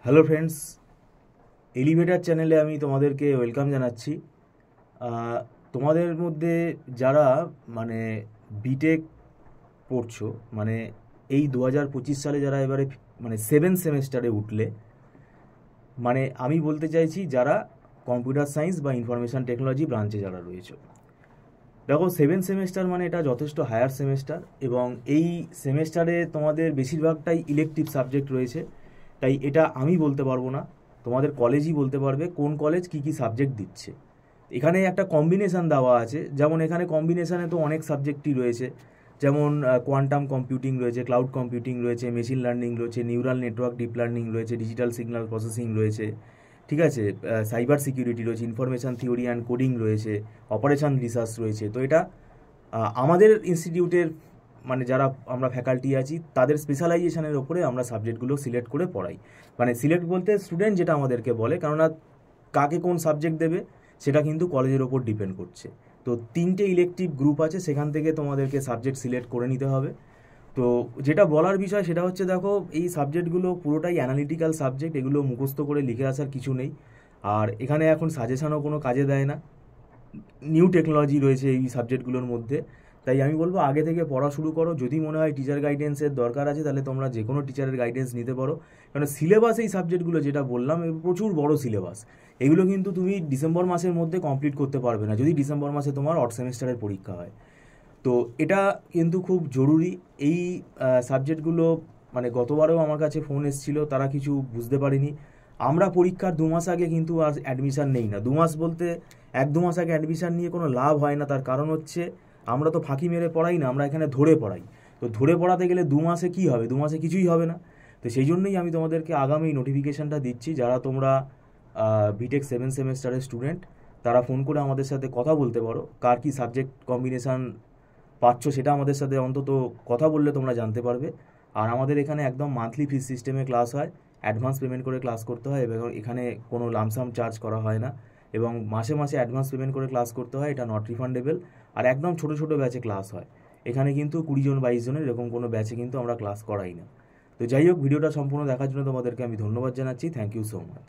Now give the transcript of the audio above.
Hello friends, elevator চ্যানেলে আমি তোমাদেরকে ওয়েলকাম জানাচ্ছি। তোমাদের মধ্যে যারা মানে বিটেক পড়ছো, মানে এই 2025 সালে যারা এবারে মানে 7 সেমেস্টারে উঠলে, মানে আমি বলতে চাইছি যারা কম্পিউটার সায়েন্স বা ইনফরমেশান টেকনোলজি ব্রাঞ্চে যারা রয়েছে। দেখো, 7 সেমেস্টার মানে এটা যথেষ্ট হায়ার সেমেস্টার, এবং এই সেমেস্টারে তোমাদের বেশিরভাগটাই ইলেকটিভ সাবজেক্ট রয়েছে। তাই এটা আমি বলতে পারবো না, তোমাদের কলেজই বলতে পারবে কোন কলেজ কী কী সাবজেক্ট দিচ্ছে। এখানে একটা কম্বিনেশান দেওয়া আছে, যেমন এখানে কম্বিনেশানে তো অনেক সাবজেক্টই রয়েছে, যেমন কোয়ান্টাম কম্পিউটিং রয়েছে, ক্লাউড কম্পিউটিং রয়েছে, মেশিন লার্নিং রয়েছে, নিউরাল নেটওয়ার্ক ডিপ লার্নিং রয়েছে, ডিজিটাল সিগন্যাল প্রসেসিং রয়েছে, ঠিক আছে, সাইবার সিকিউরিটি রয়েছে, ইনফরমেশান থিওরি অ্যান্ড কোডিং রয়েছে, অপারেশন রিসার্চ রয়েছে। তো এটা আমাদের ইনস্টিটিউটের মানে যারা আমরা ফ্যাকাল্টি আছি তাদের স্পেশালাইজেশনের ওপরে আমরা সাবজেক্টগুলো সিলেক্ট করে পড়াই। মানে সিলেক্ট বলতে স্টুডেন্ট যেটা আমাদেরকে বলে, কেননা কাকে কোন সাবজেক্ট দেবে সেটা কিন্তু কলেজের ওপর ডিপেন্ড করছে। তো 3টে ইলেকটিভ গ্রুপ আছে, সেখান থেকে তোমাদেরকে সাবজেক্ট সিলেক্ট করে নিতে হবে। তো যেটা বলার বিষয় সেটা হচ্ছে, দেখো, এই সাবজেক্টগুলো পুরোটাই অ্যানালিটিক্যাল সাবজেক্ট, এগুলো মুখস্থ করে লিখে আসার কিছু নেই। আর এখানে এখন সাজেশনও কোনো কাজে দেয় না, নিউ টেকনোলজি রয়েছে এই সাবজেক্টগুলোর মধ্যে। তাই আমি বলবো আগে থেকে পড়া শুরু করো। যদি মনে হয় টিচার গাইডেন্সের দরকার আছে, তাহলে তোমরা যে কোনো টিচারের গাইডেন্স নিতে পারো, কারণ সিলেবাস এই সাবজেক্টগুলো যেটা বললাম প্রচুর বড় সিলেবাস। এগুলো কিন্তু তুমি ডিসেম্বর মাসের মধ্যে কমপ্লিট করতে পারবে না, যদি ডিসেম্বর মাসে তোমার অড সেমিস্টারের পরীক্ষা হয়। তো এটা কিন্তু খুব জরুরি। এই সাবজেক্টগুলো মানে গতবারেও আমার কাছে ফোন এসেছিলো, তারা কিছু বুঝতে পারিনি। আমরা পরীক্ষার 2 মাস আগে কিন্তু আর অ্যাডমিশান নেই না। 2 মাস বলতে 1-2 মাস আগে অ্যাডমিশান নিয়ে কোনো লাভ হয় না। তার কারণ হচ্ছে আমরা তো ফাঁকি মেরে পড়াই না, আমরা এখানে ধরে পড়াই। তো ধরে পড়াতে গেলে 2 মাসে কী হবে? 2 মাসে কিছুই হবে না। তো সেই জন্যই আমি তোমাদেরকে আগামী নোটিফিকেশানটা দিচ্ছি। যারা তোমরা বিটেক 7 সেমেস্টারের স্টুডেন্ট, তারা ফোন করে আমাদের সাথে কথা বলতে পারো, কার কী সাবজেক্ট কম্বিনেশান পাচ্ছ সেটা আমাদের সাথে অন্তত কথা বললে তোমরা জানতে পারবে। আর আমাদের এখানে একদম মান্থলি ফিস সিস্টেমে ক্লাস হয়, অ্যাডভান্স পেমেন্ট করে ক্লাস করতে হয়, এবং এখানে কোনো লামসাম চার্জ করা হয় না, এবং মাসে মাসে অ্যাডভান্স পেমেন্ট করে ক্লাস করতে হয়, এটা নট রিফান্ডেবল। আর একদম ছোটো ছোটো ব্যাচে ক্লাস হয়, এখানে কিন্তু 20 জন 22 জনের এরকম কোনো ব্যাচে কিন্তু আমরা ক্লাস করাই না। তো যাই হোক, ভিডিওটা সম্পূর্ণ দেখার জন্য তোমাদেরকে আমি ধন্যবাদ জানাচ্ছি। Thank you so much.